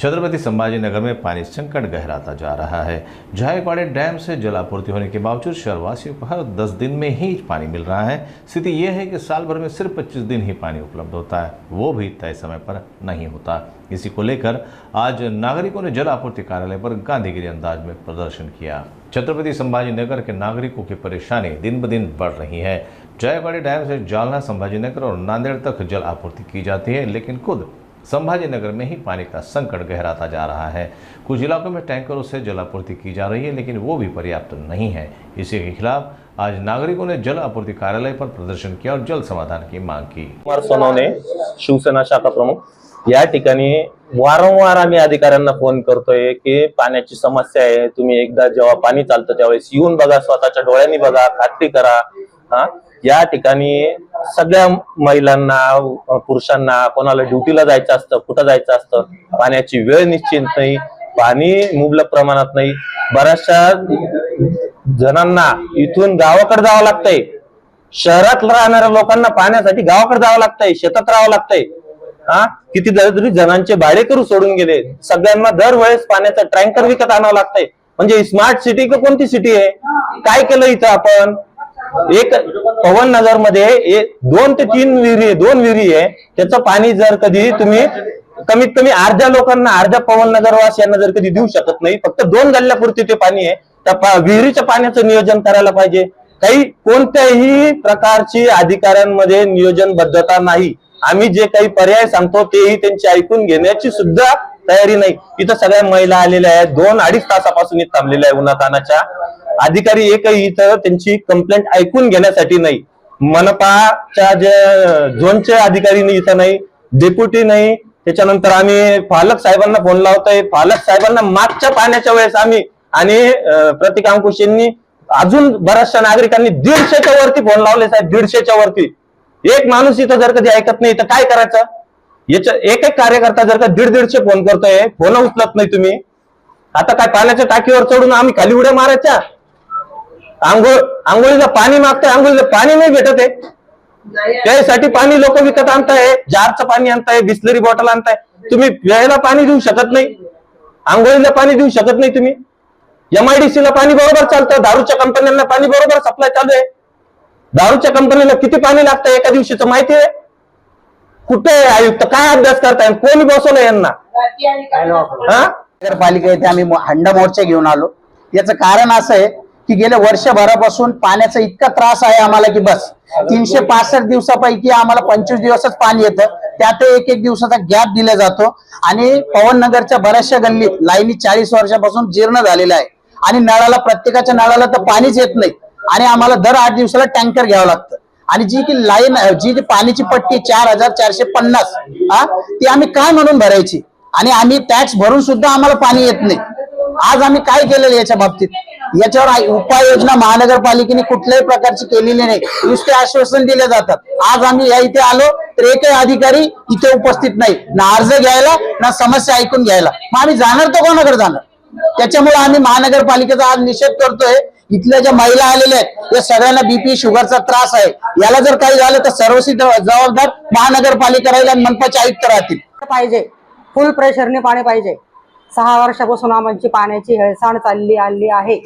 छत्रपति संभाजीनगर में पानी संकट गहराता जा रहा है। जायकवाड़ी डैम से जल आपूर्ति होने के बावजूद शहरवासियों को हर 10 दिन में ही पानी मिल रहा है। स्थिति यह है कि साल भर में सिर्फ 25 दिन ही पानी उपलब्ध होता है, वो भी तय समय पर नहीं होता। इसी को लेकर आज नागरिकों ने जल आपूर्ति कार्यालय पर गांधीगिरी अंदाज में प्रदर्शन किया। छत्रपति संभाजीनगर के नागरिकों की परेशानी दिन ब दिन बढ़ रही है। जायकवाड़ी डैम से जालना, संभाजीनगर और नांदेड़ तक जल आपूर्ति की जाती है, लेकिन खुद संभाजीनगर में ही पानी का संकट गहराता जा रहा है। कुछ इलाकों में टैंकरों से जल आपूर्ति की जा रही है, लेकिन वो भी पर्याप्त नहीं है। इसी के खिलाफ आज नागरिकों ने जल आपूर्ति कार्यालय पर प्रदर्शन किया और जल समाधान की मांग की। कुमार सोनवणे, शिवसेना शाखा प्रमुख, या ठिकाणी वारंवार आम्ही अधिकाऱ्यांना फोन करतोय की पाण्याची समस्या आहे, तुम्ही एकदा जेव्हा पाणी चालतं त्यावेळेस येऊन बघा, स्वतःच्या डोळ्यांनी बघा, खात्री करा। या ठिकाणी सगळ्या महिलांना, पुरुषांना, कोणाला ड्युटीला जायचं असतं, कुठं जायचं असतं, पाण्याची वेळ निश्चित नाही, पाणी मुबलक प्रमाणात नाही। बऱ्याचशा जणांना इथून गावाकडे जावं लागतंय, शहरात राहणाऱ्या लोकांना पाण्यासाठी गावाकडे जावं लागतंय, शेतात राहावं लागतंय। किती जणांचे भाडेकरू सोडून गेले, सगळ्यांना दरवेळेस पाण्याचा टँकर विकत आणावं लागतंय। म्हणजे स्मार्ट सिटी का कोणती सिटी आहे? काय केलं इथं आपण? एक पवन नगर मध्ये 2 ते 3 विहिरी, 2 विहिरी आहे, त्याचं पाणी जर कधी तुम्ही कमीत कमी अर्ध्या लोकांना, अर्ध्या पवन नगर वासियांना जर कधी देऊ शकत नाही, फक्त 2 गल्ल्यापुरती ते पाणी आहे, त्या विहिरीच्या पाण्याचं नियोजन करायला पाहिजे। काही कोणत्याही प्रकारची अधिकाऱ्यांमध्ये नियोजनबद्धता नाही। आम्ही जे काही पर्याय सांगतो तेही त्यांची ऐकून घेण्याची सुद्धा तयारी नाही। इथं सगळ्या महिला आलेल्या आहेत, 2-2.5 तासापासून इथं थांबलेल्या आहे उन्हातानाच्या। अधिकारी एकही इथं त्यांची कंप्लेंट ऐकून घेण्यासाठी नाही। मनपाच्या जे झोनचे अधिकारी इथं नाही, डेप्युटी नाही। त्याच्यानंतर आम्ही पालक साहेबांना फोन लावतोय, पालक साहेबांना मागच्या पाण्याच्या वेळेस आम्ही आणि प्रतीक अंकुश यांनी अजून बऱ्याचशा नागरिकांनी 150च्या वरती फोन लावले साहेब, 150च्या वरती। एक माणूस इथं जर कधी ऐकत नाही तर काय करायचं? याच्या एक कार्यकर्ता जर का 150 फोन करतोय, फोन उचलत नाही तुम्ही, आता काय पाण्याच्या टाकीवर चढून आम्ही खाली उड्या मारायच्या? आंघोळीचं पाणी मागताय, आंघोळीचं पाणी नाही भेटत आहे, त्यासाठी पाणी लोक विकत आणताय, जारचं पाणी आणताय, बिस्लरी बॉटल आणताय। तुम्ही प्यायला पाणी देऊ शकत नाही, आंघोळीला पाणी देऊ शकत नाही तुम्ही। MIDC ला पाणी बरोबर चालतं, दारूच्या कंपन्यांना पाणी बरोबर सप्लाय चालू आहे। दारूच्या कंपनीला किती पाणी लागतं एका दिवशीचं माहिती आहे? कुठे आयुक्त काय अभ्यास करताय? कोणी बसवलं यांना? नगरपालिका येथे आम्ही हंडा मोर्चा घेऊन आलो। याचं कारण असं आहे की गेल्या वर्षभरापासून पाण्याचा इतका त्रास आहे आम्हाला की बस 365 दिवसापैकी आम्हाला 25 दिवसच पाणी येतं, त्यात एक दिवसाचा गॅप दिला जातो। आणि पवन नगरच्या बऱ्याचशा गल्लीत लाईनी 40 वर्षापासून जीर्ण झालेल्या आहे आणि नळाला, प्रत्येकाच्या नळाला तर पाणीच येत नाही आणि आम्हाला दर 8 दिवसाला टँकर घ्यावं लागतं। आणि जी की लाईन, जी पाण्याची पट्टी 4450 ती आम्ही काय म्हणून भरायची? आणि आम्ही टॅक्स भरून सुद्धा आम्हाला पाणी येत नाही। आज आम्ही काय केलेलं याच्या बाबतीत? याच्यावर उपाययोजना महानगरपालिकेने कुठल्याही प्रकारची केलेली नाही, नुसते आश्वासन दिले जातात। आज आम्ही या इथे आलो तर एकही अधिकारी इथे उपस्थित नाही, ना अर्ज घ्यायला ना समस्या ऐकून घ्यायला। मग आम्ही जाणार तर कोणाकडे जाणार? त्याच्यामुळे आम्ही महानगरपालिकेचा आज निषेध करतोय। इथल्या ज्या महिला आलेल्या आहेत या सगळ्यांना BP शुगरचा त्रास आहे, याला जर काही झालं तर सर्वस्वी जबाबदार महानगरपालिका राहील आणि मनपाचे आयुक्त राहतील। पाहिजे फुल प्रेशरने पाणी पाहिजे। 6 वर्षापासून आमची पाण्याची हेळसांड चालली आली आहे।